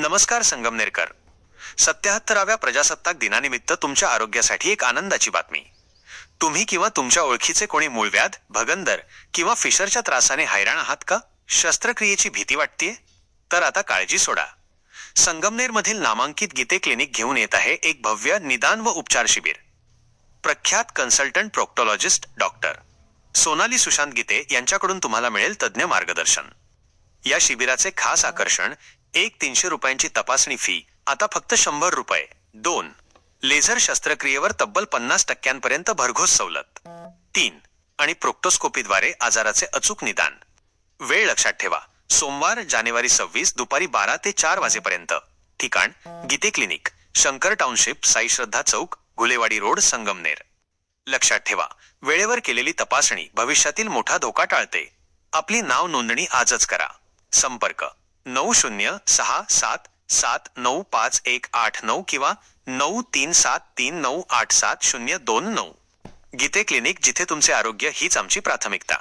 नमस्कार संगमनेरकर. 77व्या प्रजासत्ताक दिनानिमित्त तुमच्या आरोग्यासाठी एक आनंदाची बातमी. तुम्ही किंवा तुमच्या ओळखीचे कोणी मूळव्याध, भगंदर किंवा फिशरच्या त्रासाने हैराण आहात का? शस्त्रक्रियेची भीती वाटतेय? तर आता काळजी सोडा. संगमनेरमधील नामांकित गीते क्लिनिक घेऊन येत आहे एक भव्य निदान व उपचार शिबिर. प्रख्यात कन्सल्टंट प्रोक्टॉलॉजिस्ट डॉक्टर सोनाली सुशांत गीते यांच्याकडून तुम्हाला मिळेल तज्ज्ञ मार्गदर्शन. या शिबिराचे खास आकर्षण, 300 रुपयांची तपासणी फी आता फक्त 100 रुपये. 2 लेझर शस्त्रक्रियेवर तब्बल 50% भरघोस सवलत. 3 आणि प्रोक्टोस्कोपीद्वारे आजाराचे अचूक निदान. वेळ लक्षात ठेवा, सोमवार जानेवारी 26 दुपारी 12 ते 4 वाजेपर्यंत. ठिकाण गीते क्लिनिक, शंकर टाउनशिप, साई श्रद्धा चौक, घुलेवाडी रोड, संगमनेर. लक्षात ठेवा, वेळेवर केलेली तपासणी भविष्यातील मोठा धोका टाळते. आपली नाव नोंदणी आजच करा. संपर्क 9067795189 किंवा 9373987029. गीते क्लिनिक, जिथे तुमचे आरोग्य हीच आमची प्राथमिकता.